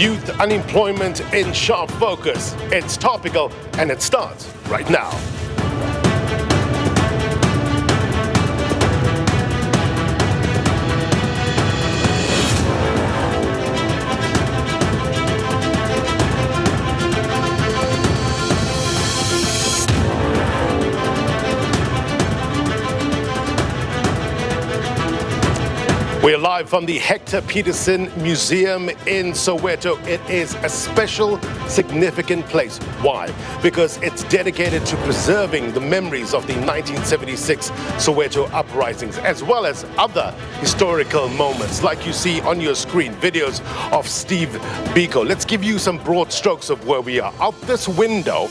Youth unemployment in sharp focus. It's topical and it starts right now. We're live from the Hector Pieterson Museum in Soweto. It is a special, significant place. Why? Because it's dedicated to preserving the memories of the 1976 Soweto uprisings, as well as other historical moments, like you see on your screen, videos of Steve Biko. Let's give you some broad strokes of where we are. Out this window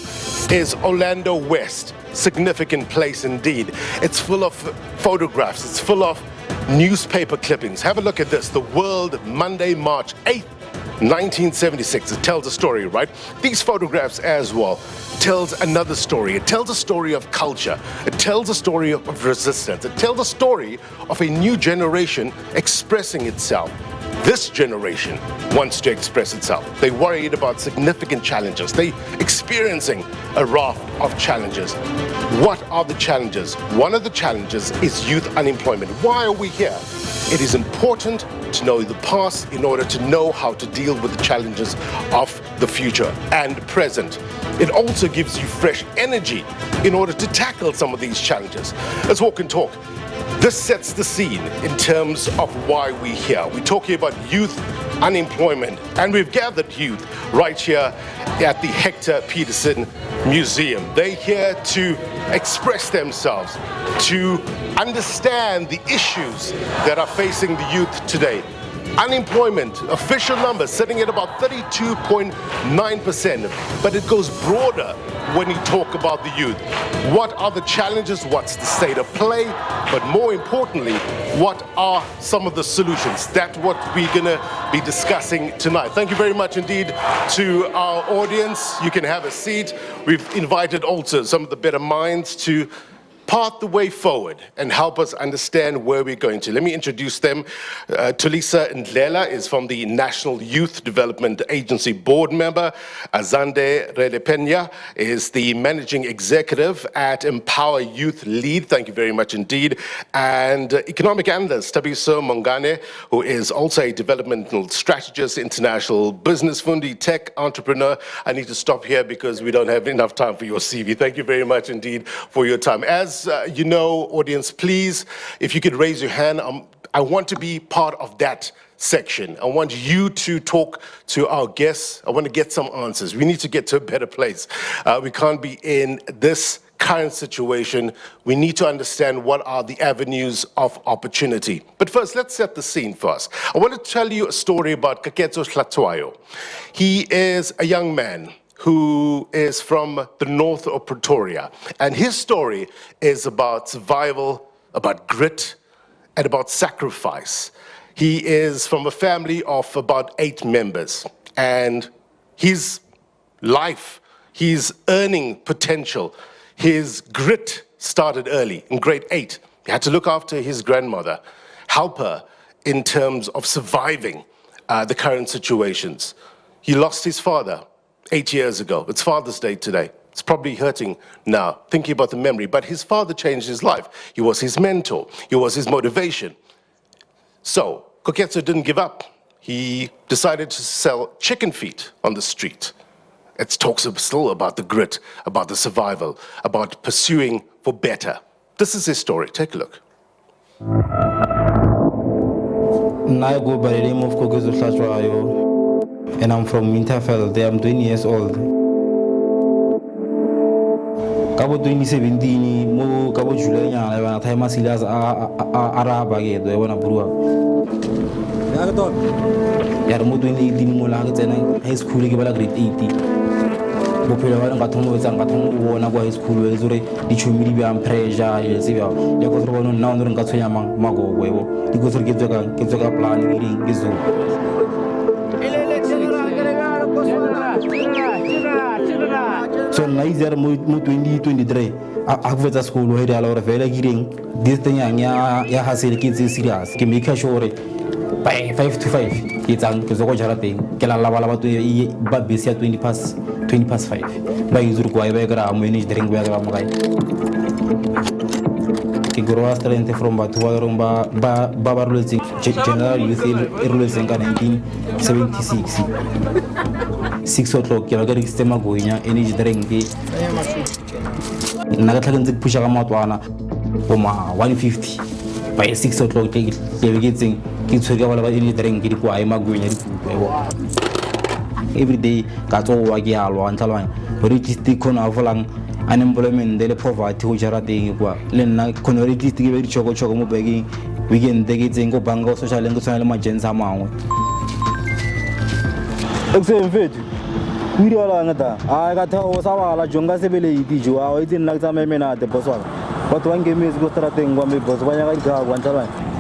is Orlando West. Significant place indeed. It's full of photographs. It's full of newspaper clippings. Have a look at this. The World Monday, March 8th, 1976. It tells a story, right? These photographs as well tells another story. It tells a story of culture. It tells a story of resistance. It tells a story of a new generation expressing itself. This generation wants to express itself. They're worried about significant challenges. They're experiencing a raft of challenges. What are the challenges? One of the challenges is youth unemployment. Why are we here? It is important to know the past in order to know how to deal with the challenges of the future and present. It also gives you fresh energy in order to tackle some of these challenges. Let's walk and talk. This sets the scene in terms of why we're here. We're talking about youth unemployment, and we've gathered youth right here at the Hector Pieterson Museum. They're here to express themselves, to understand the issues that are facing the youth today. Unemployment, official numbers sitting at about 32.9%, but it goes broader when you talk about the youth. What are the challenges? What's the state of play? But more importantly, what are some of the solutions? That's what we're gonna be discussing tonight. Thank you very much indeed to our audience. You can have a seat. We've invited also some of the better minds to part the way forward and help us understand where we're going to. Let me introduce them. Thulisa Ndlela is from the National Youth Development Agency board member. Azande Ralephenya is the managing executive at EmpowerYouth lead. Thank you very much indeed. And economic analyst Tabiso Mongane, who is also a developmental strategist, international business fundi, tech entrepreneur. I need to stop here because we don't have enough time for your CV. Thank you very much indeed for your time. As you know, audience, please, if you could raise your hand, I want to be part of that section. I want you to talk to our guests. I want to get some answers. We need to get to a better place. We can't be in this current situation. We need to understand what are the avenues of opportunity. But first, let's set the scene first. I want to tell you a story about Gabos Tabella. He is a young man who is from the north of Pretoria. And his story is about survival, about grit, and about sacrifice. He is from a family of about 8 members. And his life, his earning potential, his grit started early, in grade 8. He had to look after his grandmother, help her in terms of surviving the current situations. He lost his father 8 years ago. It's Father's Day today. It's probably hurting now, thinking about the memory. But his father changed his life. He was his mentor. He was his motivation. So Koketso didn't give up. He decided to sell chicken feet on the street. It talks still about the grit, about the survival, about pursuing for better. This is his story. Take a look. I go by the name of Gabos Tabella, and I'm from Winterfeld. I'm 20 years old. Kabo 2017 mo kabo July nya na time asilas araba ke do wana burua. Ya to. Yar mo 2018 mo la ke tsena high school ke bala grade 8. Bo phela bana ka thomo etsa ka thomo bona kwa high school e zore di chumi di ba pressure ye se ba. Le go tro bona na no nka tshwenya mago kwebo. Di go tshore ke tsaka plan ke zo. So naizar mo 2023 akuveta school hedi ala ora vela giring this thing ya hasel kids serious ke make sure by 5 to 5 ke tsang ke zo go jara teng ke la laba to ba bese ya 20 past 5 ba yuzuru kwa ba kra manage drink ba kra mo kai ke grow strength from ba ba ruletseng general youth ruletseng ka 1976 6 o'clock ke ba ke sistema go nya energy drink nna ka tlhaga ntse ke pusha ka matwana go ma 150 by 6 o'clock ke be ke tshwere ba ba energy drink di kwa ema go nya di pupo every day ka tso wa ke alwa ntlalwana register khona volang unemployment le poverty go jara teng kwa le nna khona register ke be di choko mo bageng weekend ke tseng go banka social le tswana le majensi a mangwe eksemfetu we ala ngata a ka tha o sa wala jonga sebele itijo a itse nna tsa memena te boswa but one game is go strateng kwa me boss ba nya ka dikha kwa ntlalwana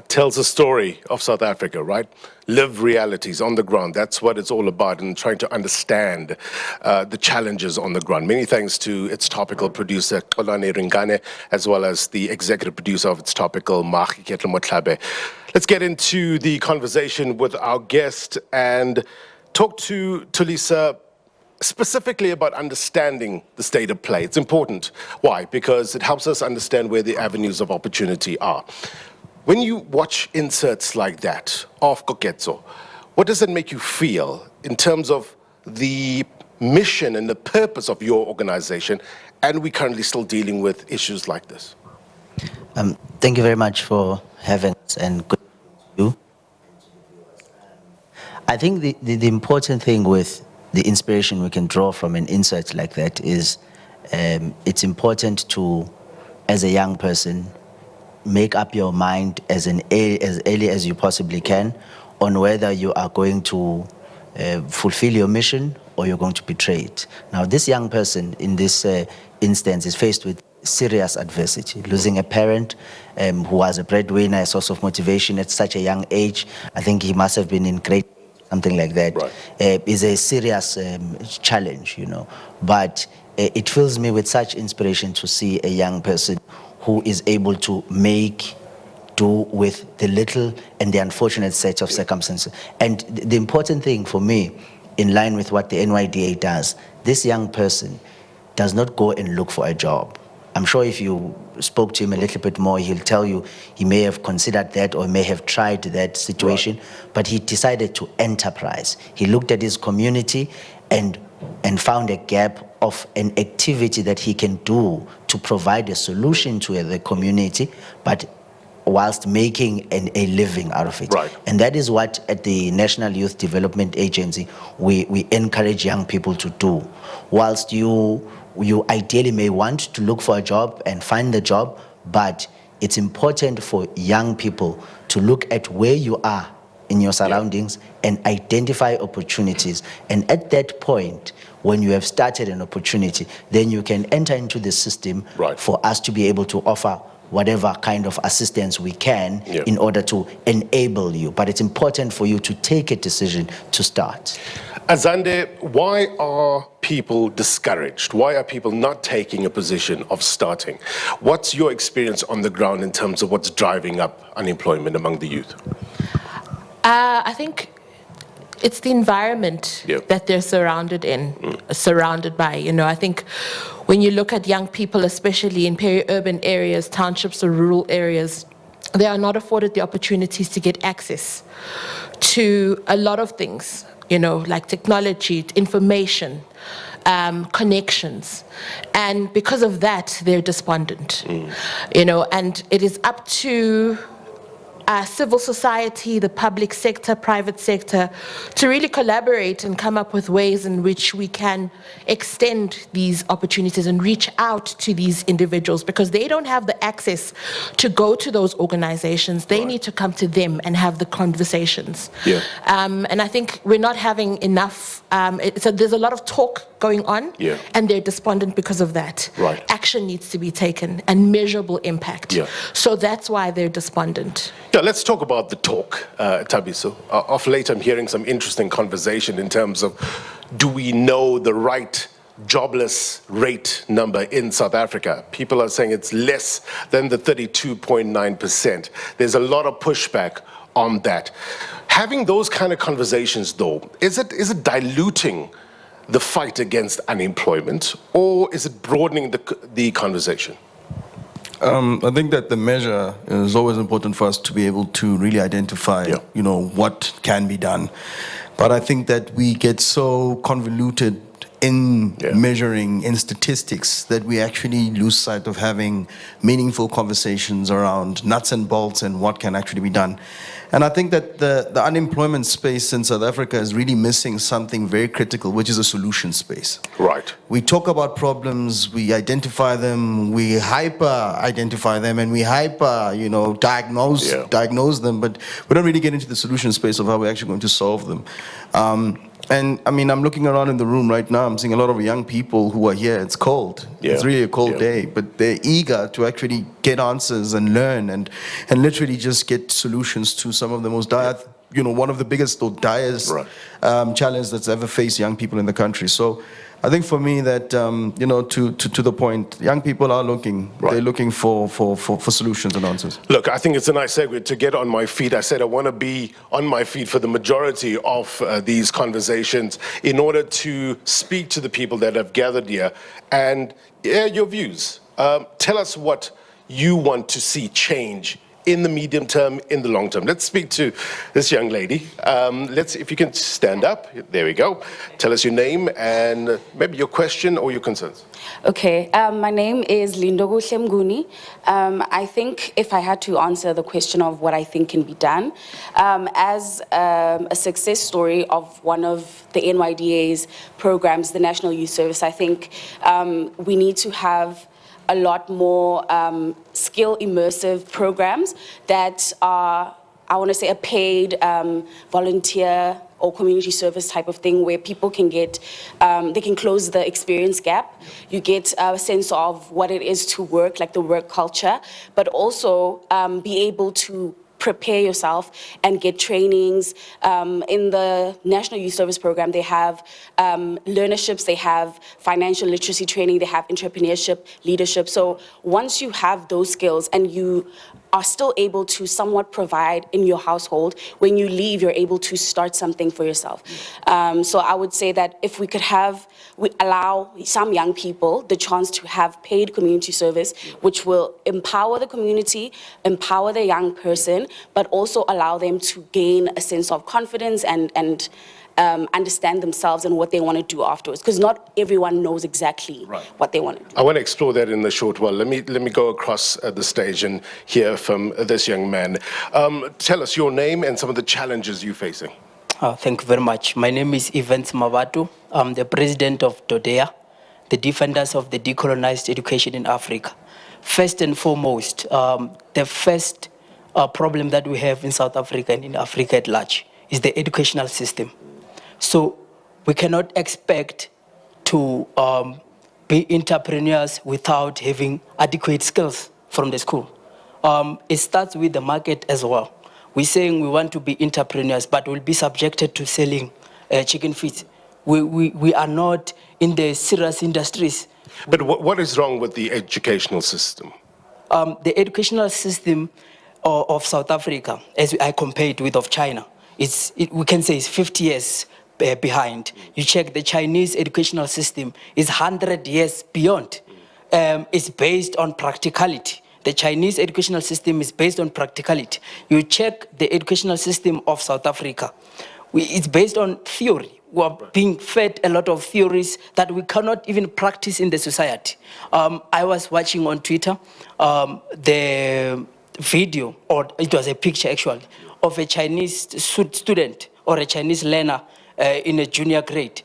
Tells a story of South Africa, right? Live realities on the ground. That's what it's all about, and trying to understand the challenges on the ground. Many thanks to its topical producer, Xolani Ringane, as well as the executive producer of its topical, Maki Ketlemotlabe. Let's get into the conversation with our guest and talk to Thulisa specifically about understanding the state of play. It's important. Why? Because it helps us understand where the avenues of opportunity are. When you watch inserts like that of Koketso, what does it make you feel in terms of the mission and the purpose of your organization? And we're currently still dealing with issues like this. Thank you very much for having us, and good to you. I think the important thing with the inspiration we can draw from an insert like that is it's important to, as a young person, make up your mind as early as you possibly can on whether you are going to fulfill your mission or you're going to betray it. Now, this young person in this instance is faced with serious adversity, losing a parent who was a breadwinner, a source of motivation at such a young age. I think he must have been in grade something like that. Right. Is a serious challenge, you know. But it fills me with such inspiration to see a young person who is able to make do with the little and the unfortunate set of circumstances. And the important thing for me, in line with what the NYDA does, this young person does not go and look for a job. I'm sure if you spoke to him a little bit more, he'll tell you he may have considered that or may have tried that situation, right. But he decided to enterprise. He looked at his community and found a gap of an activity that he can do to provide a solution to the community, but whilst making a living out of it. Right. And that is what at the National Youth Development Agency we encourage young people to do. Whilst you ideally may want to look for a job and find the job, but it's important for young people to look at where you are in your surroundings, yeah, and identify opportunities. And at that point, when you have started an opportunity, then you can enter into the system, right, for us to be able to offer whatever kind of assistance we can, yeah, in order to enable you. But it's important for you to take a decision to start. Azande, why are people discouraged? Why are people not taking a position of starting? What's your experience on the ground in terms of what's driving up unemployment among the youth? I think it's the environment, yep, that they're surrounded by. You know, I think when you look at young people, especially in peri-urban areas, townships or rural areas, they are not afforded the opportunities to get access to a lot of things, you know, like technology, information, connections. And because of that, they're despondent, you know, and it is up to civil society, the public sector, private sector, to really collaborate and come up with ways in which we can extend these opportunities and reach out to these individuals, because they don't have the access to go to those organizations. They need to come to them and have the conversations. Yeah. And I think we're not having enough, so there's a lot of talk going on, yeah, and they're despondent because of that. Right. Action needs to be taken and measurable impact. Yeah. So that's why they're despondent. Yeah, let's talk about the talk, Tabiso. Of late, I'm hearing some interesting conversation in terms of, do we know the right jobless rate number in South Africa. People are saying it's less than the 32.9%. There's a lot of pushback on that. Having those kind of conversations, though, is it diluting the fight against unemployment, or is it broadening the conversation? I think that the measure is always important for us to be able to really identify, you know, what can be done. But I think that we get so convoluted in measuring in statistics that we actually lose sight of having meaningful conversations around nuts and bolts and what can actually be done. And I think that the unemployment space in South Africa is really missing something very critical, which is a solution space. Right. We talk about problems, we identify them, we hyper-identify them, and we diagnose them, but we don't really get into the solution space of how we're actually going to solve them. And I mean, I'm looking around in the room right now, I'm seeing a lot of young people who are here. It's cold. It's really a cold day, but they're eager to actually get answers and learn and literally just get solutions to some of the most dire, you know, one of the biggest or direst challenges that's ever faced young people in the country. So I think for me that, you know, to the point, young people are looking, they're looking for solutions and answers. Look, I think it's a nice segue to get on my feet. I said I want to be on my feet for the majority of these conversations in order to speak to the people that have gathered here and air your views. Tell us what you want to see change in the medium term, in the long term. Let's speak to this young lady. If you can stand up, there we go. Tell us your name and maybe your question or your concerns. Okay, my name is Lindogo Shemguni. I think if I had to answer the question of what I think can be done, as a success story of one of the NYDA's programs, the National Youth Service, I think we need to have a lot more skill immersive programs that are, I want to say, a paid volunteer or community service type of thing where people can get, they can close the experience gap. You get a sense of what it is to work, like the work culture, but also be able to prepare yourself and get trainings. In the National Youth Service Program, they have learnerships, they have financial literacy training, they have entrepreneurship, leadership. So once you have those skills and you are still able to somewhat provide in your household, when you leave, you're able to start something for yourself. So I would say that if we could allow some young people the chance to have paid community service, which will empower the community, empower the young person, but also allow them to gain a sense of confidence and understand themselves and what they want to do afterwards, because not everyone knows exactly what they want to do. I want to explore that in the short while. Let me go across the stage and hear from this young man. Tell us your name and some of the challenges you're facing. Thank you very much. My name is Evans Mabatu. I'm the president of DODEA, the Defenders of the Decolonized Education in Africa. First and foremost, the first problem that we have in South Africa and in Africa at large is the educational system. So we cannot expect to be entrepreneurs without having adequate skills from the school. It starts with the market as well. We're saying we want to be entrepreneurs, but we'll be subjected to selling chicken feet. We are not in the serious industries. But what is wrong with the educational system? The educational system of South Africa, as I compare it with of China, we can say it's 50 years behind. You check the Chinese educational system is 100 years beyond. It's based on practicality. The Chinese educational system is based on practicality. You check the educational system of South Africa. It's based on theory. We are being fed a lot of theories that we cannot even practice in the society. I was watching on Twitter the video, or it was a picture actually, of a Chinese student or a Chinese learner in a junior grade.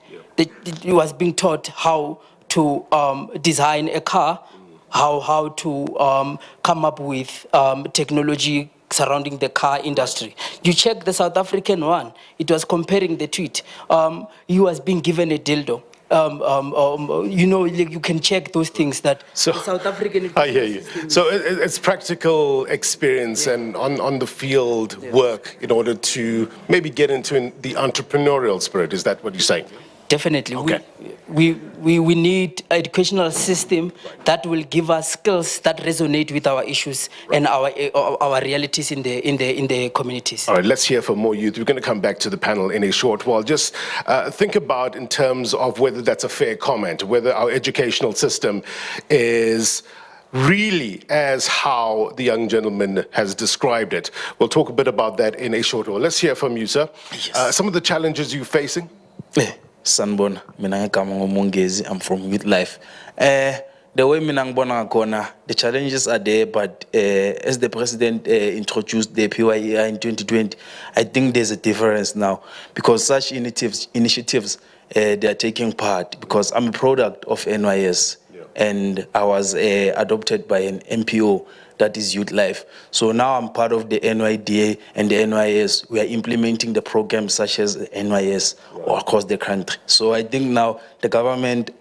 He was being taught how to design a car, how to come up with technology surrounding the car industry. You check the South African one, it was comparing the tweet. He was being given a dildo. You know, you can check those things that the South African... I hear you. So it's practical experience and on the field work in order to maybe get into the entrepreneurial spirit. Is that what you're saying? Definitely. Okay. We need an educational system that will give us skills that resonate with our issues and our realities in the communities. All right, let's hear from more youth. We're going to come back to the panel in a short while. Just think about in terms of whether that's a fair comment, whether our educational system is really as how the young gentleman has described it. We'll talk a bit about that in a short while. Let's hear from you, sir. Yes. Some of the challenges you're facing? Sanbona, mina ngegama ngomongezi, I'm from Youth Life. The way mina ngibona ngakona, the challenges are there, but as the president introduced the PYEI in 2020, I think there's a difference now because such initiatives they are taking part because I'm a product of NYS and I was adopted by an MPO that is Youth Life. So now I'm part of the NYDA and the NYS. We are implementing the programs such as NYS or across the country. So I think now the government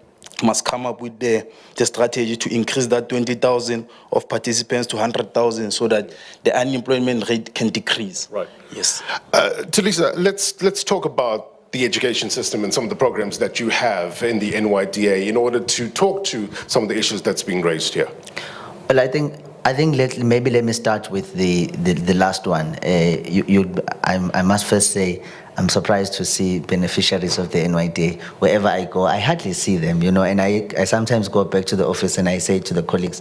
must come up with the strategy to increase that 20,000 of participants to 100,000 so that the unemployment rate can decrease. Right. Yes. Thulisa, let's talk about the education system and some of the programs that you have in the NYDA in order to talk to some of the issues that's being raised here. Well, I think maybe let me start with the last one. I must first say I'm surprised to see beneficiaries of the NYDA. Wherever I go, I hardly see them, and I sometimes go back to the office and I say to the colleagues,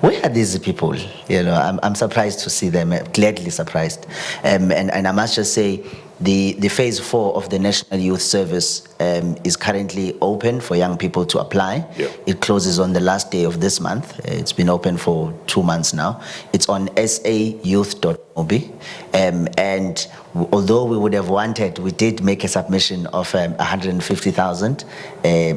where are these people? I'm surprised to see them, gladly surprised. And I must just say, the phase 4 of the National Youth Service is currently open for young people to apply. Yeah. It closes on the last day of this month. It's been open for 2 months now. It's on sayouth.mobi. And although we would have wanted, we did make a submission of 150,000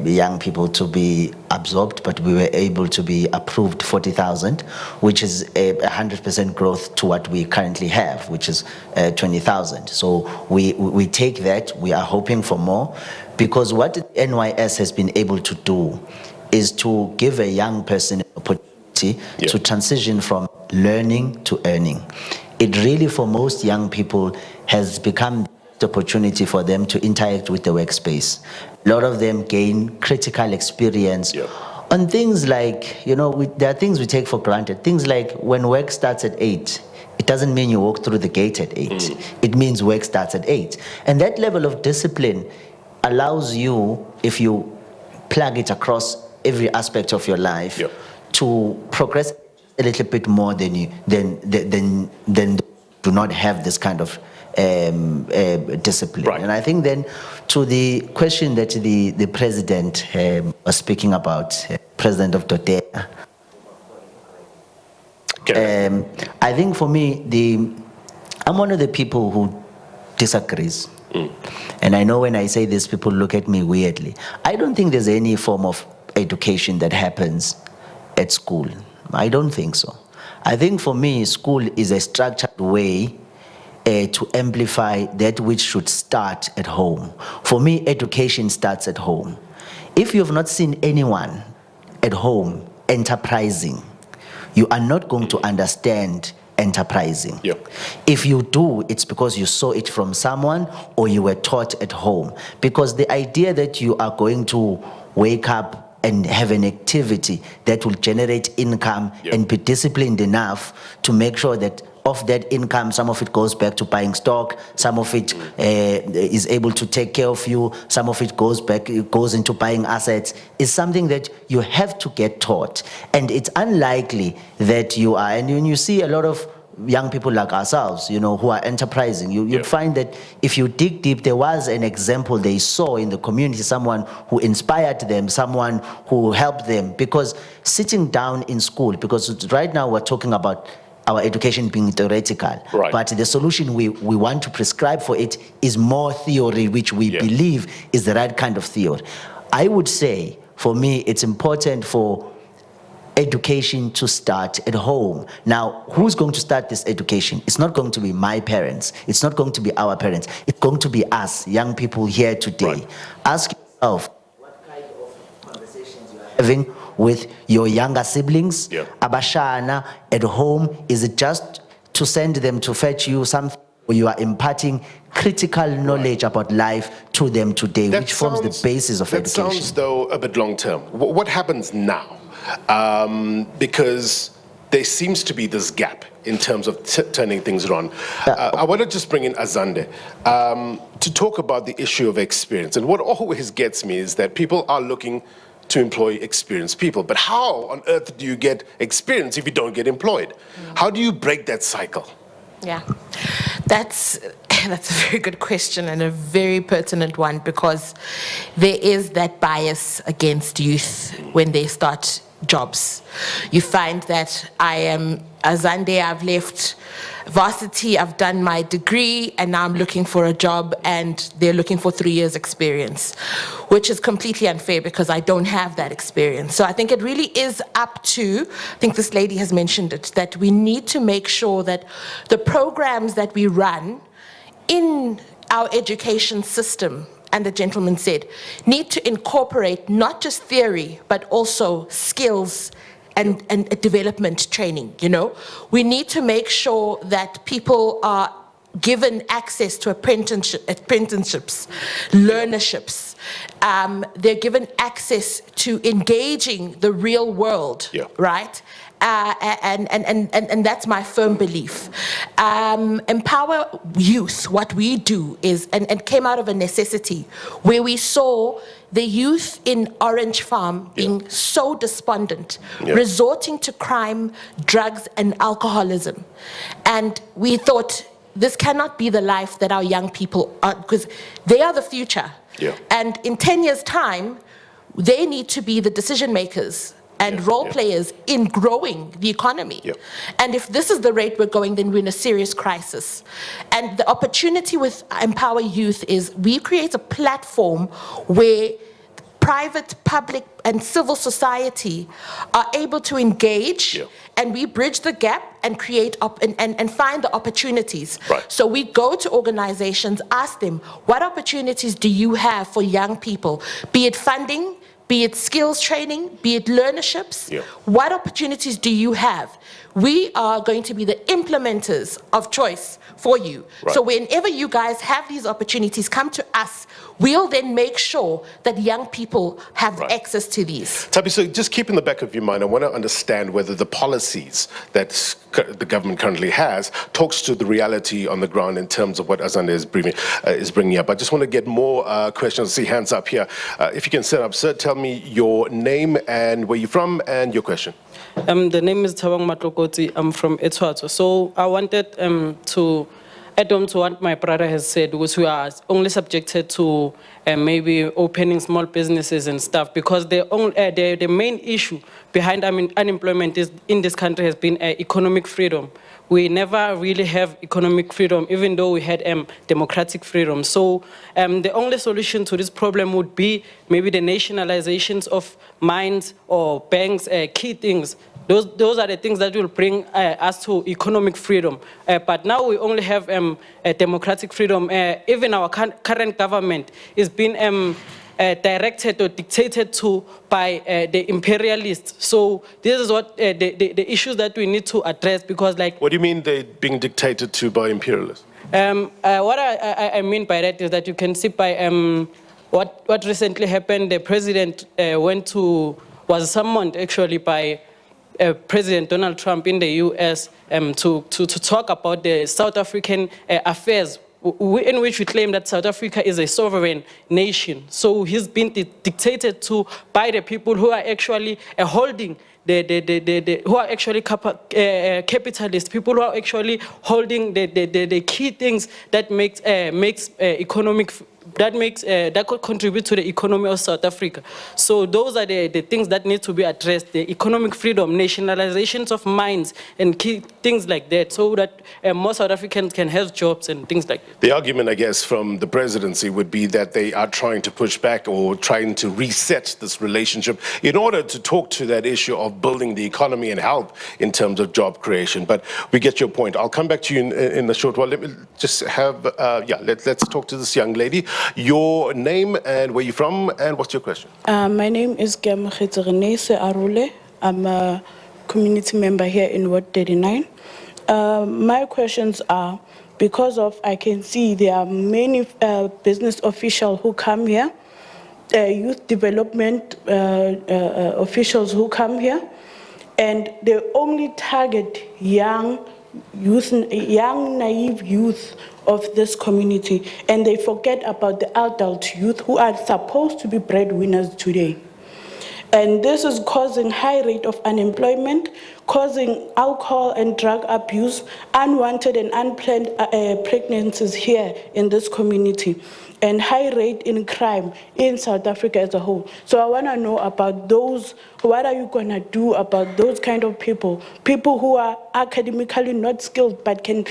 young people to be absorbed, but we were able to be approved 40,000, which is 100% growth to what we currently have, which is 20,000. So we take that. We are hoping for more, because what NYS has been able to do is to give a young person an opportunity to transition from learning to earning. It really, for most young people, has become the opportunity for them to interact with the workspace. A lot of them gain critical experience on things like, there are things we take for granted. Things like when work starts at 8, it doesn't mean you walk through the gate at 8. It means work starts at 8. And that level of discipline allows you, if you plug it across every aspect of your life, to progress a little bit more than do not have this kind of discipline. Right. And I think then to the question that the president was speaking about, President of NYDA, I think for me, I'm one of the people who disagrees. And I know when I say this, people look at me weirdly. I don't think there's any form of education that happens at school. I don't think so. I think for me, school is a structured way to amplify that which should start at home. For me, education starts at home. If you have not seen anyone at home enterprising, you are not going to understand enterprising. If you do, it's because you saw it from someone or you were taught at home. Because the idea that you are going to wake up and have an activity that will generate income and be disciplined enough to make sure that of that income, some of it goes back to buying stock, some of it is able to take care of you, some of it goes into buying assets, is something that you have to get taught. And it's unlikely that you are, and when you see a lot of young people like ourselves, who are enterprising, you'd find that if you dig deep, there was an example they saw in the community, someone who inspired them, someone who helped them. Because sitting down in school, because right now we're talking about our education being theoretical, but the solution we want to prescribe for it is more theory, which we believe is the right kind of theory. I would say, for me, it's important for education to start at home. Now, who's going to start this education? It's not going to be my parents. It's not going to be our parents. It's going to be us, young people here today. Ask yourself what kind of conversations you are having with your younger siblings, abashana at home. Is it just to send them to fetch you something you are imparting critical knowledge about life to them today, which forms the basis of education. That sounds, though, a bit long term. What happens now? Because there seems to be this gap in terms of turning things around. I want to just bring in Azande to talk about the issue of experience. And what always gets me is that people are looking to employ experienced people. But how on earth do you get experience if you don't get employed? How do you break that cycle? Yeah, that's a very good question and a very pertinent one, because there is that bias against youth when they start jobs. You find that I am Azande, I've left varsity, I've done my degree, and now I'm looking for a job, and they're looking for 3 years experience, which is completely unfair because I don't have that experience. So I think it really is up to, I think this lady has mentioned it, that we need to make sure that the programs that we run in our education system, and the gentleman said, need to incorporate not just theory, but also skills and development training, you know. We need to make sure that people are given access to apprenticeships, learnerships. They're given access to engaging the real world, right? And that's my firm belief. Empower Youth, what we do is, and came out of a necessity, where we saw the youth in Orange Farm being so despondent, resorting to crime, drugs, and alcoholism. And we thought, this cannot be the life that our young people are, because they are the future. And in 10 years' time, they need to be the decision makers and role players in growing the economy. And if this is the rate we're going, then we're in a serious crisis. And the opportunity with Empower Youth is we create a platform where private, public, and civil society are able to engage, and we bridge the gap and create and find the opportunities. So we go to organizations, ask them, what opportunities do you have for young people, be it funding, be it skills training, be it learnerships, what opportunities do you have? We are going to be the implementers of choice for you. So whenever you guys have these opportunities, come to us. We'll then make sure that young people have access to these. Tabiso, just keep in the back of your mind, I want to understand whether the policies that the government currently has talks to the reality on the ground in terms of what Azande is bringing up. I just want to get more questions. I see hands up here. If you can set up, sir, tell me your name and where you're from and your question. The name is Tabang Matlokoti. I'm from Etwato. So I wanted to add on to what my brother has said, which we are only subjected to maybe opening small businesses and stuff, because the main issue behind unemployment is in this country has been economic freedom. We never really have economic freedom, even though we had democratic freedom. So the only solution to this problem would be maybe the nationalizations of mines or banks, key things. Those are the things that will bring us to economic freedom. But now we only have a democratic freedom. Even our current government is being directed or dictated to by the imperialists. So this is what the issues that we need to address, because like... What do you mean they're being dictated to by imperialists? What I mean by that is that you can see by what recently happened, the president was summoned actually by President Donald Trump in the US to talk about the South African affairs, in which we claim that South Africa is a sovereign nation. So he's been dictated to by the people who are actually holding who are actually capitalists, people who are actually holding the key things that makes economic. That could contribute to the economy of South Africa. So those are the things that need to be addressed: the economic freedom, nationalizations of mines, and key things like that, so that more South Africans can have jobs and things like that. The argument, I guess, from the presidency would be that they are trying to push back or trying to reset this relationship in order to talk to that issue of building the economy and help in terms of job creation. But we get your point. I'll come back to you in a short while. Let me just have, let's talk to this young lady. Your name and where you're from, and what's your question? My name is Renese Arule. I'm a community member here in Ward 39. My questions are, because of, I can see there are many business officials who come here, youth development officials who come here, and they only target young youth, young naive youth of this community, and they forget about the adult youth who are supposed to be breadwinners today. And this is causing high rate of unemployment, causing alcohol and drug abuse, unwanted and unplanned pregnancies here in this community, and high rate in crime in South Africa as a whole. So I want to know about those, what are you going to do about those kind of people who are academically not skilled but can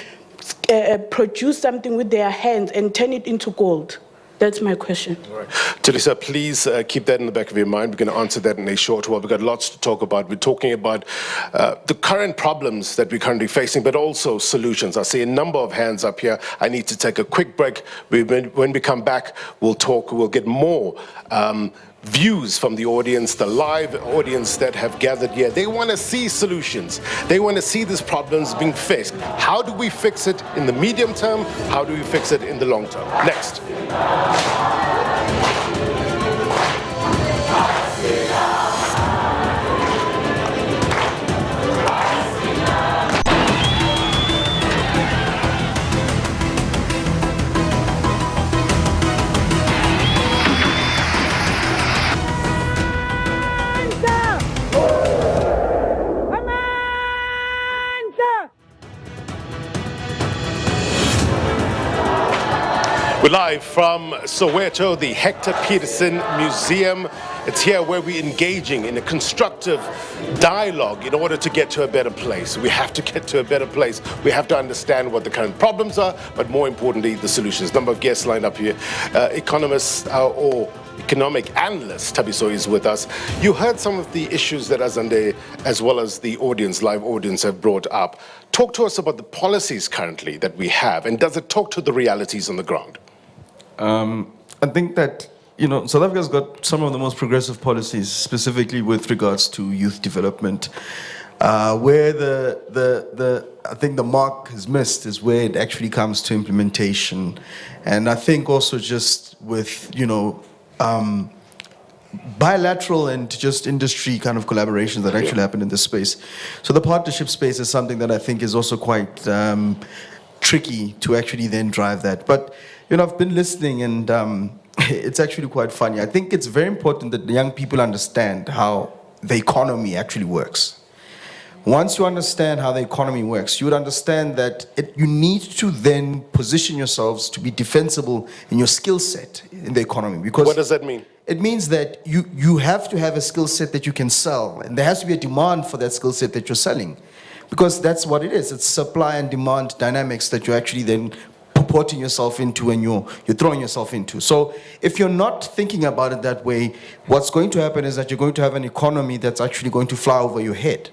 produce something with their hands and turn it into gold? That's my question. All right. Thulisa, please keep that in the back of your mind. We're going to answer that in a short while. We've got lots to talk about. We're talking about the current problems that we're currently facing, but also solutions. I see a number of hands up here. I need to take a quick break. When we come back, we'll talk. We'll get more views from the audience, the live audience that have gathered here. They want to see solutions. They want to see these problems being fixed. How do we fix it in the medium term? How do we fix it in the long term? Next. We're live from Soweto, the Hector Pieterson Museum. It's here where we're engaging in a constructive dialogue in order to get to a better place. We have to get to a better place. We have to understand what the current problems are, but more importantly, the solutions. Number of guests lined up here. Economists or economic analyst Tabiso is with us. You heard some of the issues that Azande, as well as the audience, live audience, have brought up. Talk to us about the policies currently that we have, and does it talk to the realities on the ground? I think that, South Africa's got some of the most progressive policies, specifically with regards to youth development. Where I think the mark is missed is where it actually comes to implementation. And I think also just with, bilateral and just industry kind of collaborations that actually happen in this space. So the partnership space is something that I think is also quite tricky to actually then drive that. But, I've been listening and it's actually quite funny. I think it's very important that the young people understand how the economy actually works. Once you understand how the economy works, you would understand that you need to then position yourselves to be defensible in your skill set in the economy. Because what does that mean? It means that you have to have a skill set that you can sell, and there has to be a demand for that skill set that you're selling. Because that's what it is. It's supply and demand dynamics that you're actually then putting yourself into and you're throwing yourself into. So if you're not thinking about it that way, what's going to happen is that you're going to have an economy that's actually going to fly over your head.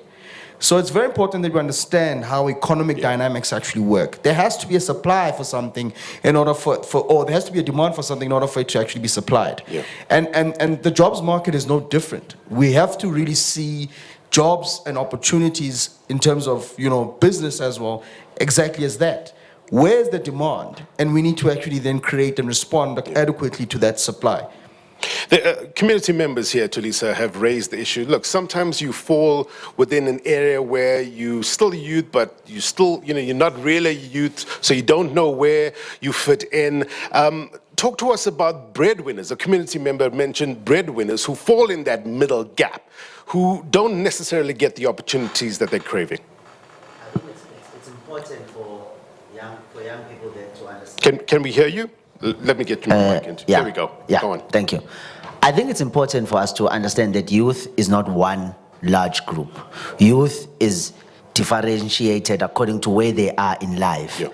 So it's very important that you understand how economic dynamics actually work. There has to be a supply for something in order or there has to be a demand for something in order for it to actually be supplied. Yeah. And the jobs market is no different. We have to really see jobs and opportunities in terms of, business as well, exactly as that. Where's the demand? And we need to actually then create and respond adequately to that supply. The community members here, Thulisa, have raised the issue. Look, sometimes you fall within an area where you still a youth, but you still, you're not really a youth, so you don't know where you fit in. Talk to us about breadwinners. A community member mentioned breadwinners who fall in that middle gap, who don't necessarily get the opportunities that they're craving. I think it's important for young people then to understand. Can we hear you? Let me get your mic in. Yeah, There we go. Yeah, Go on. Thank you. I think it's important for us to understand that youth is not one large group. Youth is differentiated according to where they are in life. Yeah.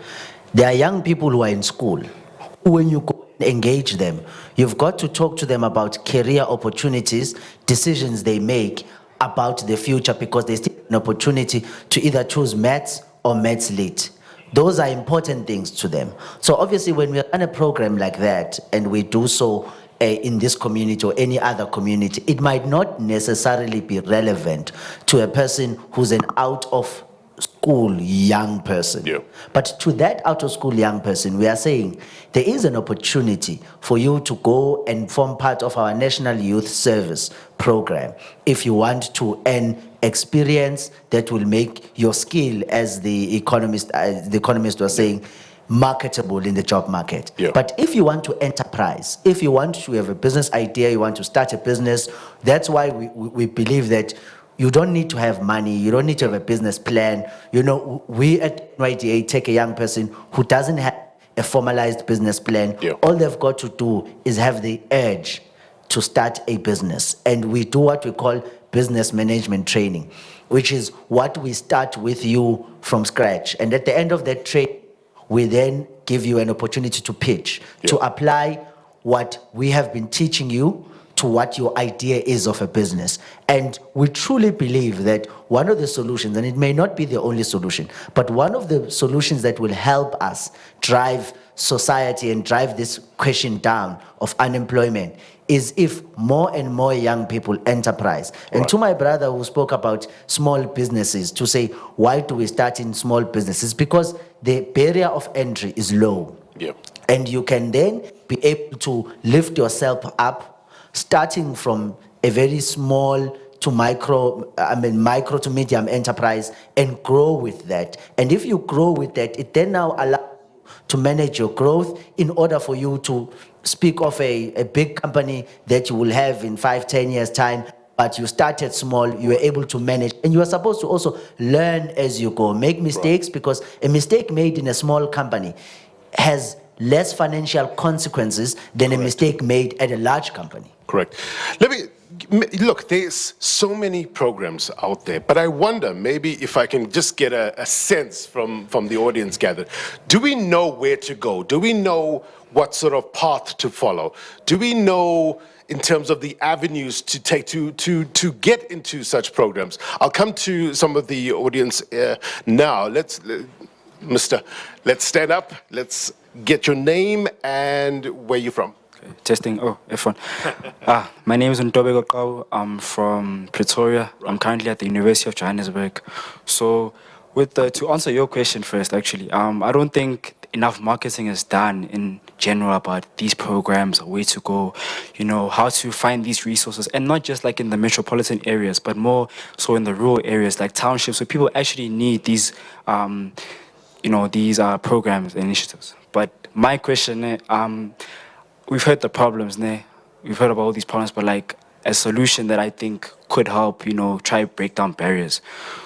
There are young people who are in school. When you go and engage them, you've got to talk to them about career opportunities, decisions they make about the future, because there's still an opportunity to either choose maths or maths lit. Those are important things to them. So obviously when we run a program like that and we do so in this community or any other community, it might not necessarily be relevant to a person who's an out of school young person. Yeah. But to that out of school young person, we are saying there is an opportunity for you to go and form part of our National Youth Service program if you want to earn experience that will make your skill, as the economist was saying, marketable in the job market. Yeah. But if you want to enterprise, if you want to have a business idea, you want to start a business, that's why we believe that you don't need to have money, you don't need to have a business plan. You know, we at NYDA take a young person who doesn't have a formalized business plan. Yeah. All they've got to do is have the urge to start a business. And we do what we call business management training, which is what we start with you from scratch. And at the end of that training, we then give you an opportunity to pitch, to apply what we have been teaching you to what your idea is of a business. And we truly believe that one of the solutions, and it may not be the only solution, but one of the solutions that will help us drive society and drive this question down of unemployment is if more and more young people enterprise. And to my brother who spoke about small businesses, to say, why do we start in small businesses? Because the barrier of entry is low. Yeah. And you can then be able to lift yourself up, starting from a very small to micro to medium enterprise, and grow with that. And if you grow with that, it then now allows you to manage your growth in order for you to speak of a big company that you will have in 5-10 years time. But you started small, you were able to manage, and you are supposed to also learn as you go, make mistakes, because a mistake made in a small company has less financial consequences than a mistake made at a large company. Correct. Look, there's so many programs out there, but I wonder maybe if I can just get a sense from the audience gathered. Do we know where to go? Do we know what sort of path to follow? Do we know in terms of the avenues to take to get into such programs? I'll come to some of the audience now. Let's stand up. Let's get your name and where you're from. Okay, testing. Oh, F1. My name is Topical. I'm from Pretoria. I'm currently at the University of Johannesburg. So, to answer your question first, actually, I don't think enough marketing is done in general about these programs, where to go, you know, how to find these resources, and not just like in the metropolitan areas, but more so in the rural areas, like townships, where people actually need these, these programs and initiatives. But my question, we've heard the problems, we've heard about all these problems, but like a solution that I think could help, try to break down barriers.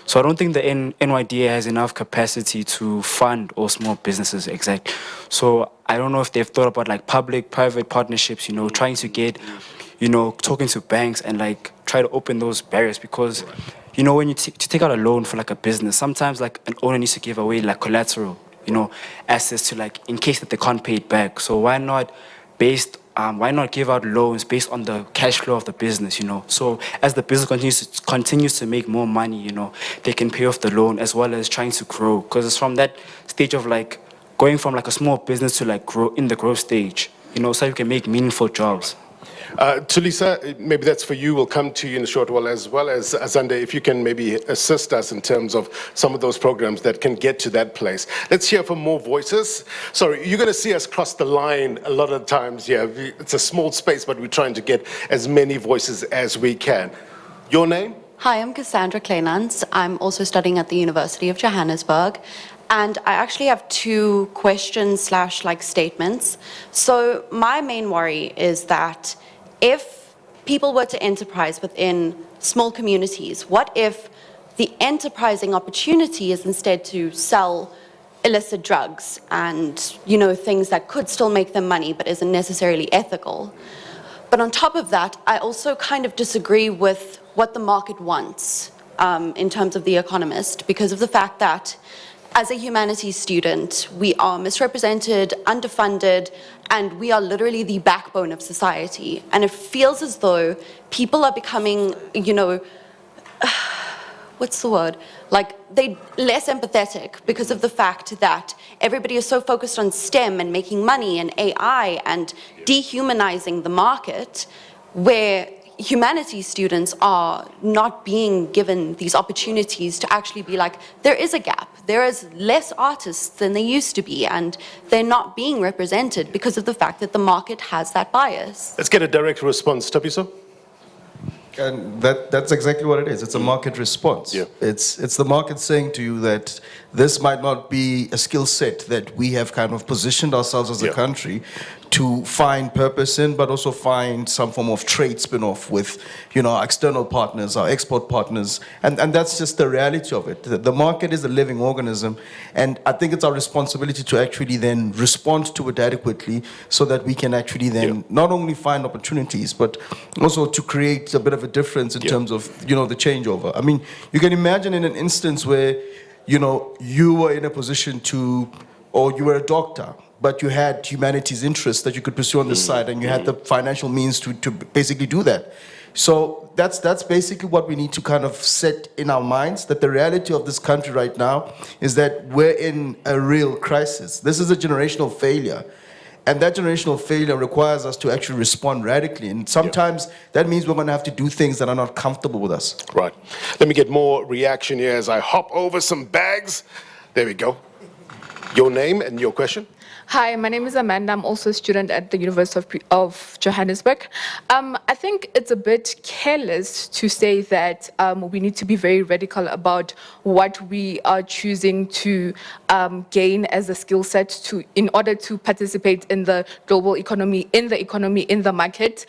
So I don't think the NYDA has enough capacity to fund all small businesses, exactly. So I don't know if they've thought about like public-private partnerships, trying to get, talking to banks and like try to open those barriers, because, when you take out a loan for like a business, sometimes like an owner needs to give away like collateral, assets to like, in case that they can't pay it back. So why not give out loans based on the cash flow of the business, So as the business continues to make more money, they can pay off the loan as well as trying to grow. Because it's from that stage of like going from like a small business to like grow in the growth stage, so you can make meaningful jobs. Thulisa, maybe that's for you. We'll come to you in a short while, as well as Azande, if you can maybe assist us in terms of some of those programs that can get to that place. Let's hear from more voices. Sorry, you're going to see us cross the line a lot of times. Yeah, it's a small space, but we're trying to get as many voices as we can. Your name? Hi, I'm Cassandra Kleinans. I'm also studying at the University of Johannesburg. And I actually have two questions / like statements. So my main worry is that if people were to enterprise within small communities, what if the enterprising opportunity is instead to sell illicit drugs and, things that could still make them money but isn't necessarily ethical? But on top of that, I also kind of disagree with what the market wants in terms of The Economist, because of the fact that as a humanities student, we are misrepresented, underfunded, and we are literally the backbone of society. And it feels as though people are becoming, what's the word? Like, they're less empathetic because of the fact that everybody is so focused on STEM and making money and AI and dehumanizing the market, where humanities students are not being given these opportunities to actually be like, there is a gap. There is less artists than there used to be, and they're not being represented because of the fact that the market has that bias. Let's get a direct response. Tabiso? And that's exactly what it is. It's a market response. Yeah. It's the market saying to you that this might not be a skill set that we have kind of positioned ourselves as a country to find purpose in, but also find some form of trade spin-off with, our external partners, our export partners, and that's just the reality of it. The market is a living organism, and I think it's our responsibility to actually then respond to it adequately so that we can actually then not only find opportunities, but also to create a bit of a difference in terms of, the changeover. I mean, you can imagine in an instance where, you were in a position to, or you were a doctor, but you had humanities interests that you could pursue on the side, and you had the financial means to basically do that. So that's basically what we need to kind of set in our minds, that the reality of this country right now is that we're in a real crisis. This is a generational failure. And that generational failure requires us to actually respond radically. And sometimes that means we're going to have to do things that are not comfortable with us. Right. Let me get more reaction here as I hop over some bags. There we go. Your name and your question? Hi, my name is Amanda. I'm also a student at the University of Johannesburg. I think it's a bit careless to say that we need to be very radical about what we are choosing to gain as a skill set in order to participate in the global economy, in the market.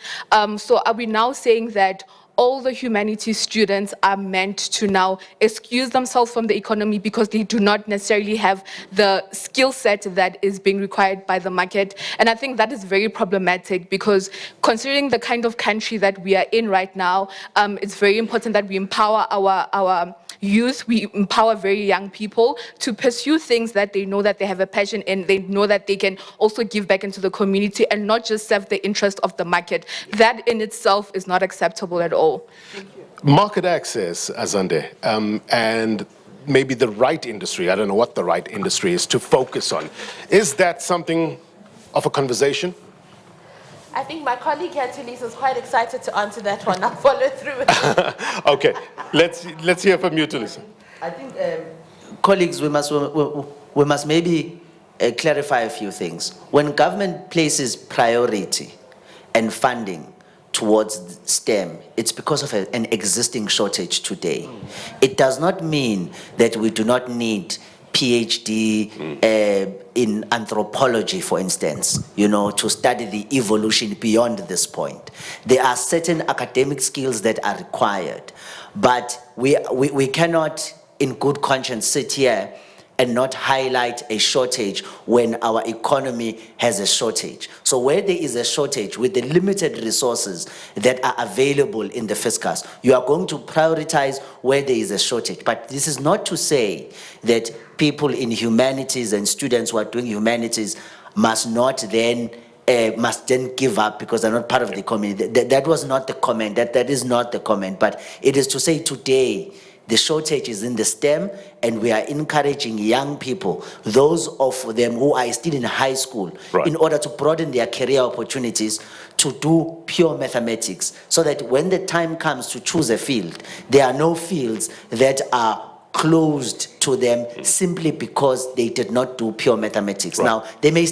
So are we now saying that all the humanities students are meant to now excuse themselves from the economy because they do not necessarily have the skill set that is being required by the market? And I think that is very problematic, because considering the kind of country that we are in right now, it's very important that we empower our youth, we empower very young people to pursue things that they know that they have a passion in, they know that they can also give back into the community and not just serve the interest of the market. That in itself is not acceptable at all. Market access, Azande, and maybe the right industry, I don't know what the right industry is to focus on. Is that something of a conversation? I think my colleague here, Thulisa, is quite excited to answer that one. I'll follow through with it. Okay, let's hear from you, Thulisa. I think, colleagues, we must maybe clarify a few things. When government places priority and funding towards STEM, it's because of an existing shortage today. It does not mean that we do not need PhD in anthropology, for instance, to study the evolution beyond this point. There are certain academic skills that are required, but we cannot, in good conscience, sit here and not highlight a shortage when our economy has a shortage. So where there is a shortage, with the limited resources that are available in the fiscus, you are going to prioritize where there is a shortage. But this is not to say that people in humanities and students who are doing humanities must then give up because they're not part of the community. That was not the comment. That is not the comment. But it is to say today, the shortage is in the STEM, and we are encouraging young people, those of them who are still in high school, in order to broaden their career opportunities, to do pure mathematics, so that when the time comes to choose a field, there are no fields that are closed to them simply because they did not do pure mathematics. Now, they may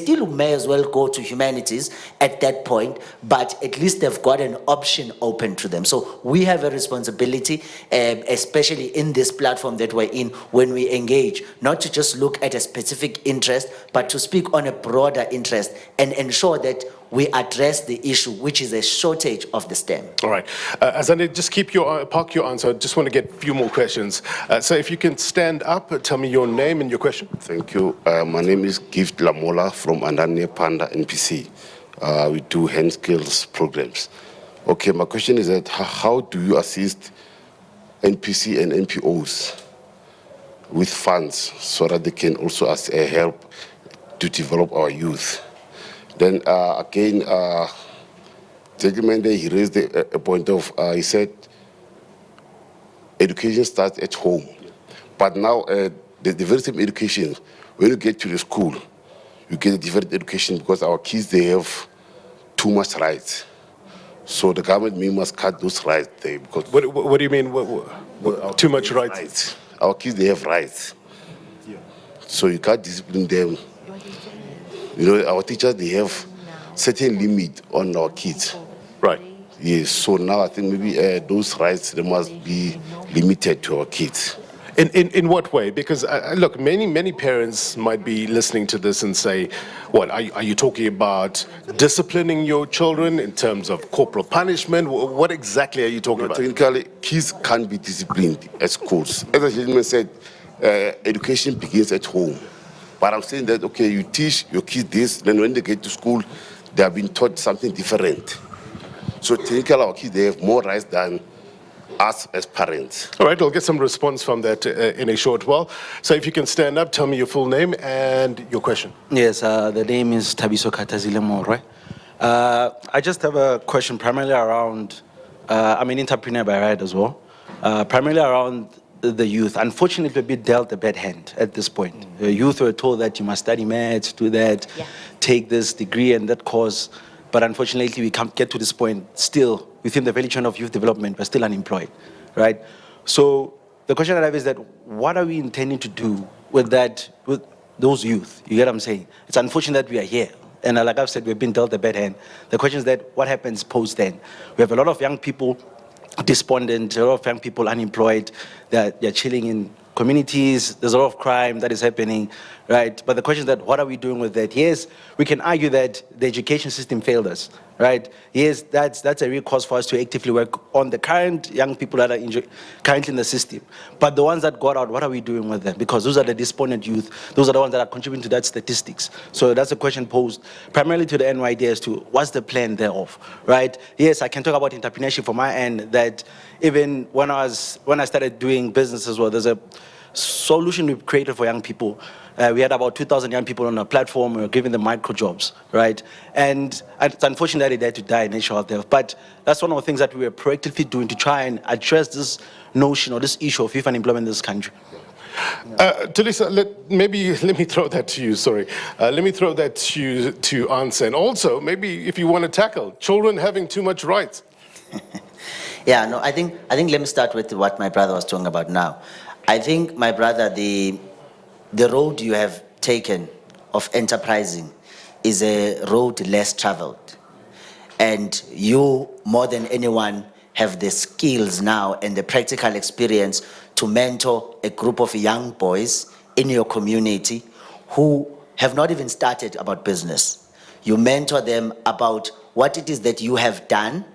as well go to humanities at that point, but at least they've got an option open to them. So we have a responsibility, especially in this platform that we're in, when we engage, not to just look at a specific interest, but to speak on a broader interest and ensure that we address the issue, which is a shortage of the STEM. All right. Azande, just park your answer. I just want to get a few more questions. So if you can stand up, tell me your name and your question. Thank you. My name is Gift Lamola from Andane Panda NPC. We do hand skills programs. Okay, my question is that how do you assist NPC and NPOs with funds so that they can also help to develop our youth? Then again, gentleman there, he raised a point of, he said, education starts at home. But now, the very same education, when you get to the school, you get a different education because our kids, they have too much rights. So the government maybe must cut those rights there because. What do you mean? What, too much rights? Our kids, they have rights. So you can't discipline them. You know, our teachers, they have certain limit on our kids. Right. Yes, so now I think maybe those rights, they must be limited to our kids. In what way? Because look, many parents might be listening to this and say, "What are you talking about? Disciplining your children in terms of corporal punishment? What exactly are you talking about?" Technically, kids can't be disciplined at schools. As the gentleman said, education begins at home. But I'm saying that okay, you teach your kids this, then when they get to school, they have been taught something different. So technically, our kids, they have more rights than us as parents. All right, I'll get some response from that in a short while. So if you can stand up, tell me your full name and your question. Yes, the name is Tabiso Katazil, right? I just have a question primarily around, I'm an entrepreneur by right as well, primarily around the youth. Unfortunately, we've been dealt a bad hand at this point. The youth were told that you must study maths, do that, take this degree and that course. But unfortunately, we can't get to this point still within the value chain of youth development. We're still unemployed, right? So the question I have is that what are we intending to do with that, with those youth? You get what I'm saying? It's unfortunate that we are here. And like I've said, we've been dealt a bad hand. The question is that what happens post then? We have a lot of young people despondent, a lot of young people unemployed, that they're chilling in communities, there's a lot of crime that is happening, right? But the question is that what are we doing with that? Yes, we can argue that the education system failed us, right? Yes, that's a real cause for us to actively work on the current young people that are currently in the system. But the ones that got out, what are we doing with them? Because those are the despondent youth, those are the ones that are contributing to that statistics. So that's a question posed primarily to the NYDA as to what's the plan thereof, right? Yes, I can talk about entrepreneurship from my end, that even when I started doing business as well, there's a solution we've created for young people. We had about 2,000 young people on our platform. We were giving them micro jobs, right? And it's unfortunately they had to die in natural death. But that's one of the things that we were proactively doing to try and address this notion or this issue of youth unemployment in this country. Thulisa, let me throw that to you, sorry. Let me throw that to you to answer. And also, maybe if you want to tackle children having too much rights. Yeah, no, I think let me start with what my brother was talking about now. I think, my brother, the road you have taken of enterprising is a road less traveled. And you, more than anyone, have the skills now and the practical experience to mentor a group of young boys in your community who have not even started about business. You mentor them about what it is that you have done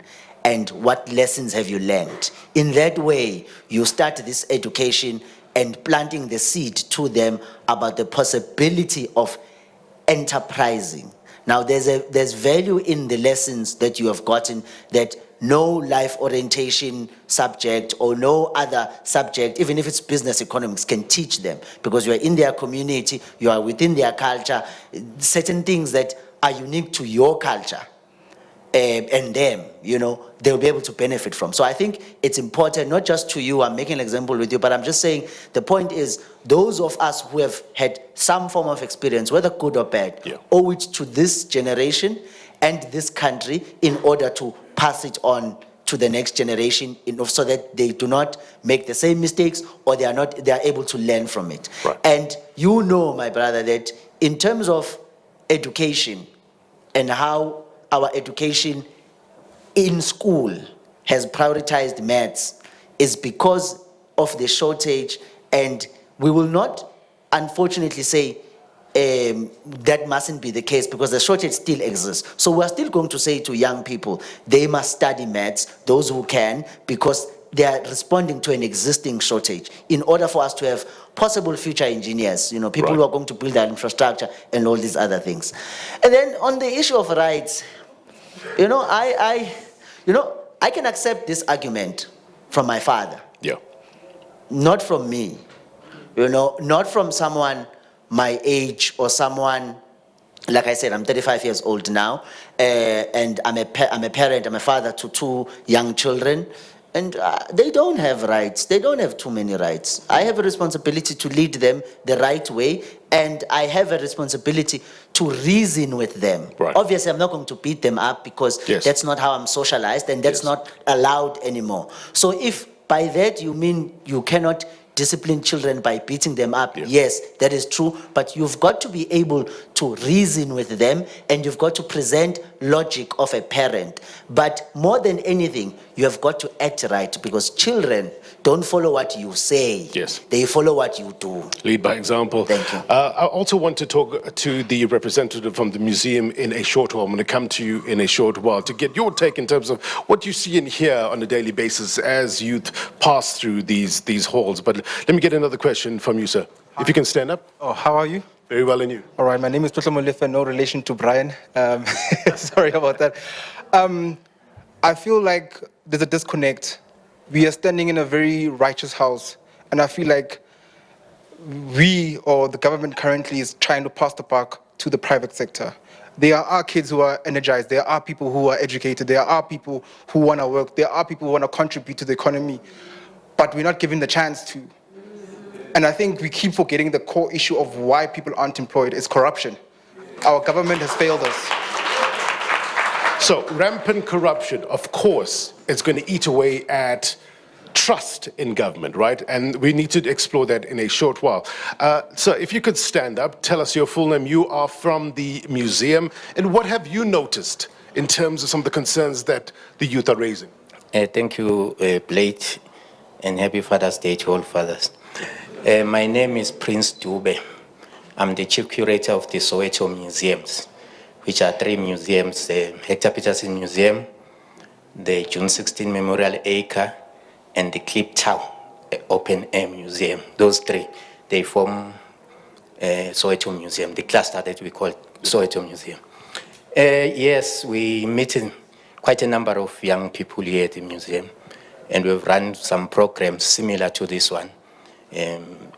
and what lessons have you learned. In that way, you start this education and planting the seed to them about the possibility of enterprising. Now, there's value in the lessons that you have gotten that no life orientation subject or no other subject, even if it's business economics, can teach them, because you are in their community, you are within their culture, certain things that are unique to your culture. And them, you know, they'll be able to benefit from. So I think it's important, not just to you, I'm making an example with you, but I'm just saying the point is those of us who have had some form of experience, whether good or bad, owe it to this generation and this country in order to pass it on to the next generation so that they do not make the same mistakes or they are able to learn from it. Right. And you know, my brother, that in terms of education and how our education in school has prioritized maths is because of the shortage, and we will not, unfortunately, say that mustn't be the case because the shortage still exists. So we're still going to say to young people, they must study maths, those who can, because they are responding to an existing shortage in order for us to have possible future engineers, you know, people who are going to build our infrastructure and all these other things. And then on the issue of rights, you know, I can accept this argument from my father. Yeah. Not from me. You know, not from someone my age or someone, like I said, I'm 35 years old now, and I'm a parent, I'm a father to 2 young children. And they don't have rights. They don't have too many rights. I have a responsibility to lead them the right way, and I have a responsibility to reason with them. Right. Obviously, I'm not going to beat them up because that's not how I'm socialized, and that's not allowed anymore. So if by that you mean you cannot discipline children by beating them up, yes, that is true, but you've got to be able to reason with them, and you've got to present logic of a parent. But more than anything, you have got to act right, because children don't follow what you say. Yes. They follow what you do. Lead by example. Thank you. I also want to talk to the representative from the museum in a short while. I'm going to come to you in a short while to get your take in terms of what you see and hear on a daily basis as youth pass through these halls. But let me get another question from you, sir. If you can stand up. Oh, how are you? Very well, and you? All right, my name is Thulisa Ndlela, no relation to Brian. Sorry about that. I feel like there's a disconnect. We are standing in a very righteous house, and I feel like we, or the government currently, is trying to pass the buck to the private sector. There are kids who are energized. There are people who are educated. There are people who want to work. There are people who want to contribute to the economy, but we're not given the chance to. And I think we keep forgetting the core issue of why people aren't employed is corruption. Our government has failed us. So rampant corruption, of course, is going to eat away at trust in government, right? And we need to explore that in a short while. So if you could stand up, tell us your full name. You are from the museum. And what have you noticed in terms of some of the concerns that the youth are raising? Thank you, Blade, and happy Father's Day to all fathers. My name is Prince Dube. I'm the chief curator of the Soweto museums, which are 3 museums: the Hector Pieterson Museum, the June 16 Memorial Acre, and the Cape Town Open Air Museum. Those 3, they form Soweto Museum, the cluster that we call Soweto Museum. Yes, we meet quite a number of young people here at the museum, and we've run some programs similar to this one,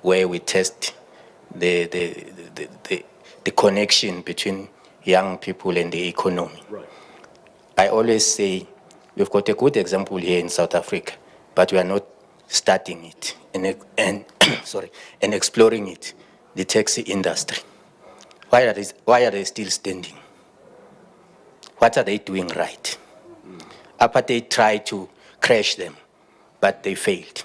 where we test the connection between young people and the economy. Right. I always say we've got a good example here in South Africa, but we are not studying it and exploring it. The taxi industry. Why are they still standing? What are they doing right? Apartheid tried to crash them, but they failed.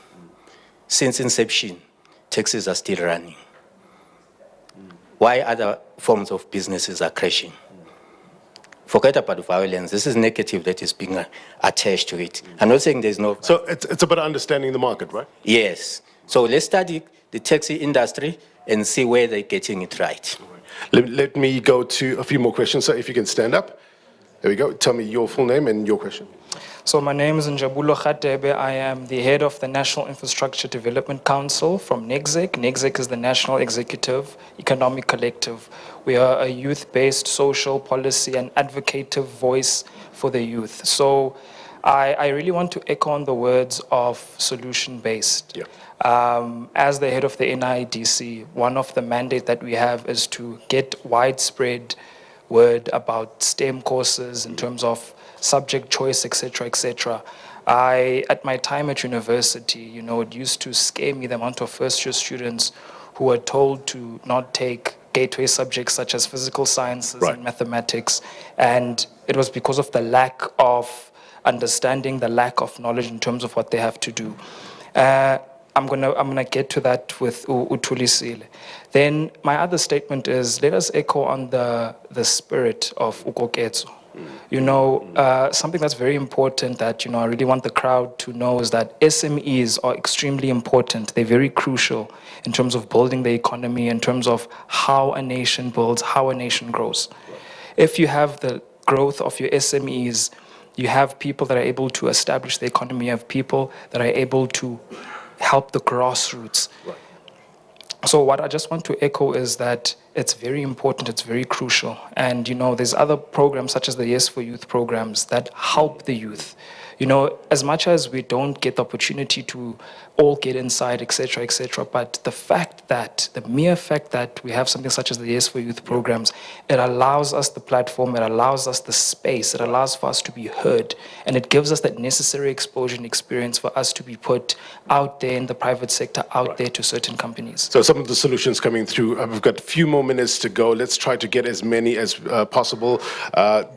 Since inception, taxis are still running. Why other forms of businesses are crashing? Forget about violence. This is negative that is being attached to it. I'm not saying there's no... So it's about understanding the market, right? Yes. So let's study the taxi industry and see where they're getting it right. Let me go to a few more questions. So if you can stand up. There we go. Tell me your full name and your question. So my name is Njabulo Khatebe. I am the head of the National Infrastructure Development Council from NIDC. NIDC is the National Executive Economic Collective. We are a youth-based social policy and advocative voice for the youth. So I really want to echo on the words of solution-based. Yeah. As the head of the NIDC, one of the mandates that we have is to get widespread word about STEM courses in terms of subject choice, etc., etc. At my time at university, it used to scare me the amount of first-year students who were told to not take gateway subjects such as physical sciences and mathematics, and it was because of the lack of understanding, the lack of knowledge in terms of what they have to do. I'm gonna get to that with Thulisile. Then my other statement is, let us echo on the spirit of ukoketso. Something that's very important that, I really want the crowd to know is that SMEs are extremely important. They're very crucial in terms of building the economy, in terms of how a nation builds, how a nation grows. If you have the growth of your SMEs, you have people that are able to establish the economy, you have people that are able to help the grassroots. Right. So what I just want to echo is that it's very important, it's very crucial. And, there's other programs such as the Yes for Youth programs that help the youth. as much as we don't get the opportunity to all get inside, etc., but the mere fact that we have something such as the Yes for Youth programs, it allows us the platform, it allows us the space, it allows for us to be heard, and it gives us that necessary exposure and experience for us to be put out there in the private sector, out there to certain companies. So some of the solutions coming through. We've got a few more minutes to go. Let's try to get as many as possible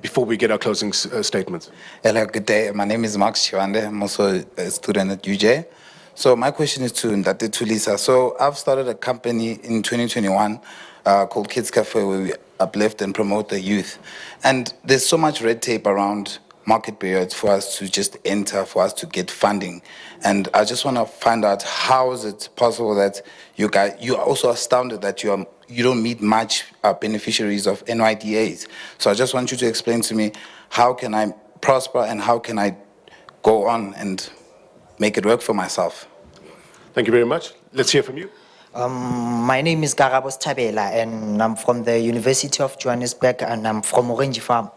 before we get our closing statements. Hello, good day. My name is Max Chiwande. I'm also a student at UJ. So my question is to Ndate Thulisa. So I've started a company in 2021 called Kids Cafe, where we uplift and promote the youth. And there's so much red tape around market periods for us to just enter, for us to get funding. And I just want to find out, how is it possible that you are also astounded that you don't meet much beneficiaries of NYDAs. So I just want you to explain to me, how can I prosper and how can I go on and make it work for myself? Thank you very much. Let's hear from you. My name is Gabos Tabella, and I'm from the University of Johannesburg, and I'm from Orange Farm.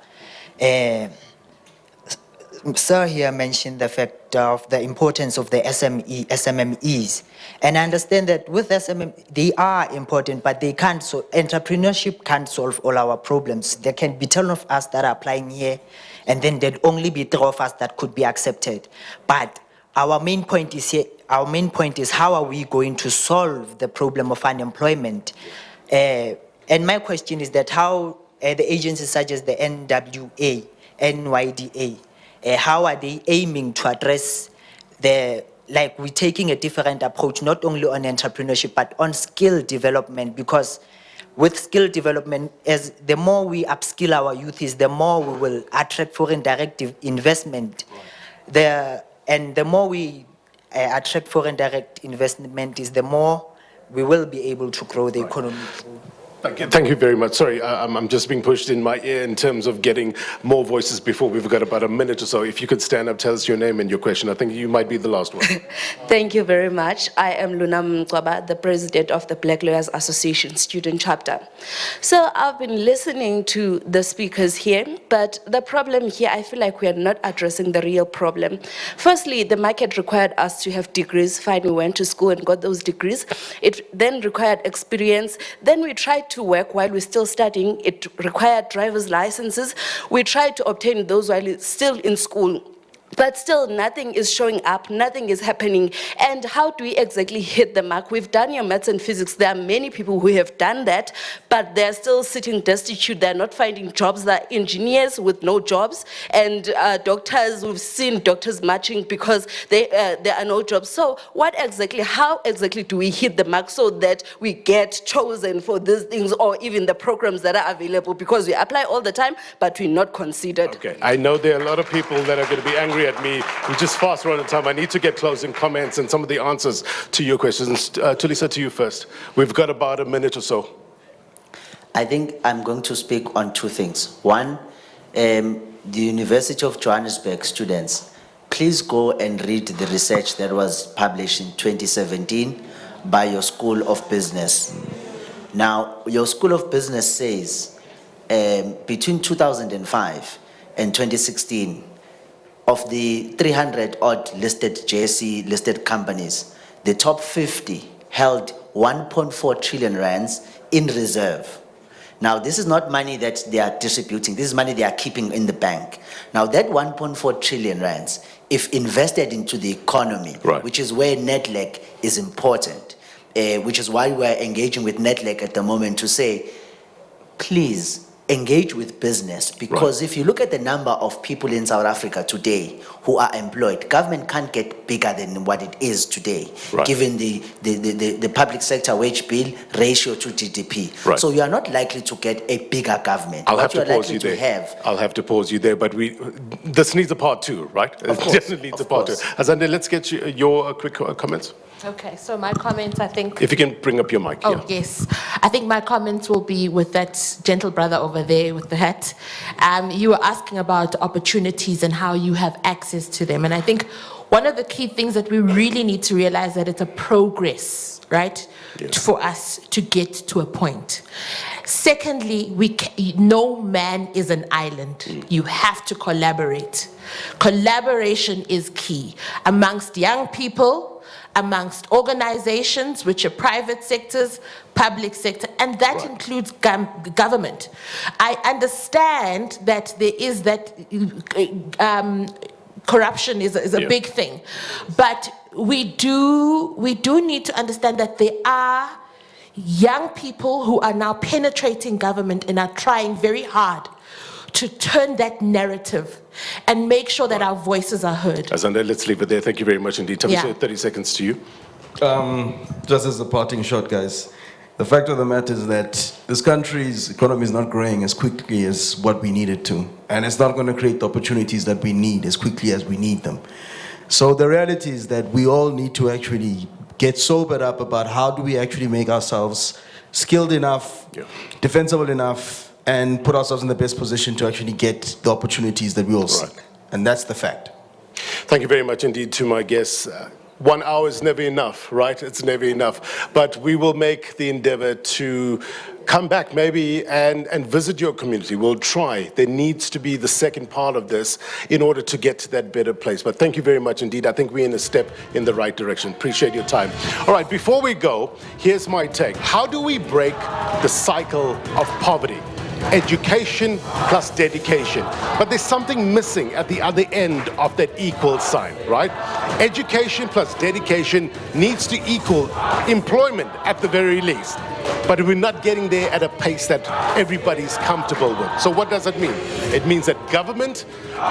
Sir here mentioned the fact of the importance of the SMMEs. And I understand that with SMMEs, they are important, but they can't, so entrepreneurship can't solve all our problems. There can be 10 of us that are applying here, and then there'd only be 3 of us that could be accepted. But our main point is here, how are we going to solve the problem of unemployment? And my question is that how the agencies such as the NWA, NYDA, how are they aiming to address we're taking a different approach, not only on entrepreneurship, but on skill development, because with skill development, as the more we upskill our youth, the more we will attract foreign direct investment. And the more we attract foreign direct investment, the more we will be able to grow the economy. Thank you very much. Sorry, I'm just being pushed in my ear in terms of getting more voices before we've got about a minute or so. If you could stand up, tell us your name and your question. I think you might be the last one. Thank you very much. I am Luna Mkwaba, the president of the Black Lawyers Association student chapter. So I've been listening to the speakers here, but the problem here, I feel like we are not addressing the real problem. Firstly, the market required us to have degrees. Fine, we went to school and got those degrees. It then required experience. Then we tried to work while we're still studying. It required driver's licenses. We tried to obtain those while it's still in school. But still, nothing is showing up, nothing is happening. And how do we exactly hit the mark? We've done your maths and physics. There are many people who have done that, but they're still sitting destitute. They're not finding jobs. They're engineers with no jobs. And doctors, we've seen doctors marching because there are no jobs. So how exactly do we hit the mark so that we get chosen for these things, or even the programs that are available? Because we apply all the time, but we're not considered. Okay, I know there are a lot of people that are going to be angry at me. We just fast run out of time. I need to get closing comments and some of the answers to your questions. Thulisa, to you first. We've got about a minute or so. I think I'm going to speak on 2 things. One, the University of Johannesburg students, please go and read the research that was published in 2017 by your School of Business. Now, your School of Business says between 2005 and 2016, of the 300 odd listed JSE listed companies, the top 50 held 1.4 trillion rands in reserve. Now, this is not money that they are distributing. This is money they are keeping in the bank. Now, that 1.4 trillion rands, if invested into the economy, which is where NEDLEC is important, which is why we're engaging with NEDLEC at the moment to say, please, engage with business, because if you look at the number of people in South Africa today who are employed, government can't get bigger than what it is today, given the public sector wage bill ratio to GDP. So you are not likely to get a bigger government. I'll have to pause you there. I'll have to pause you there, but this needs a part 2, right? It definitely needs a part 2. Azande, let's get your quick comments. Okay, so my comments, I think... If you can bring up your mic. Oh, yes. I think my comments will be with that gentle brother over there with the hat. You were asking about opportunities and how you have access to them. And I think one of the key things that we really need to realize that it's a progress, right? For us to get to a point. Secondly, no man is an island. You have to collaborate. Collaboration is key amongst young people, amongst organizations, which are private sectors, public sector, and that includes government. I understand that there is that corruption is a big thing, but we do need to understand that there are young people who are now penetrating government and are trying very hard to turn that narrative and make sure that our voices are heard. Azande, let's leave it there. Thank you very much indeed. Tabiso, Yeah. 30 seconds to you. Just as a parting shot, guys, the fact of the matter is that this country's economy is not growing as quickly as what we need it to. And it's not going to create the opportunities that we need as quickly as we need them. So the reality is that we all need to actually get sobered up about how do we actually make ourselves skilled enough, defensible enough, and put ourselves in the best position to actually get the opportunities that we all seek. And that's the fact. Thank you very much indeed to my guests. 1 hour is never enough, right? It's never enough. But we will make the endeavor to come back maybe and visit your community. We'll try. There needs to be the second part of this in order to get to that better place. But thank you very much indeed. I think we're in a step in the right direction. Appreciate your time. All right, before we go, here's my take. How do we break the cycle of poverty? Education plus dedication. But there's something missing at the other end of that equal sign, right? Education plus dedication needs to equal employment at the very least. But we're not getting there at a pace that everybody's comfortable with. So what does it mean? It means that government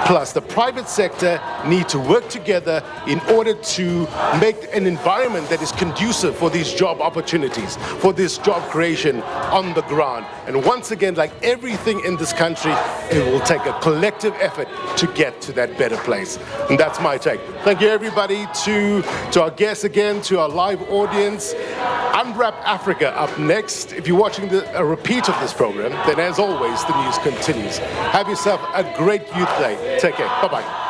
plus the private sector need to work together in order to make an environment that is conducive for these job opportunities, for this job creation on the ground. And once again, like everything in this country, it will take a collective effort to get to that better place. And that's my take. Thank you everybody, to our guests again, to our live audience. Unwrap Africa up next. If you're watching a repeat of this program, then as always, the news continues. Have yourself a great youth day. Take care. Bye-bye.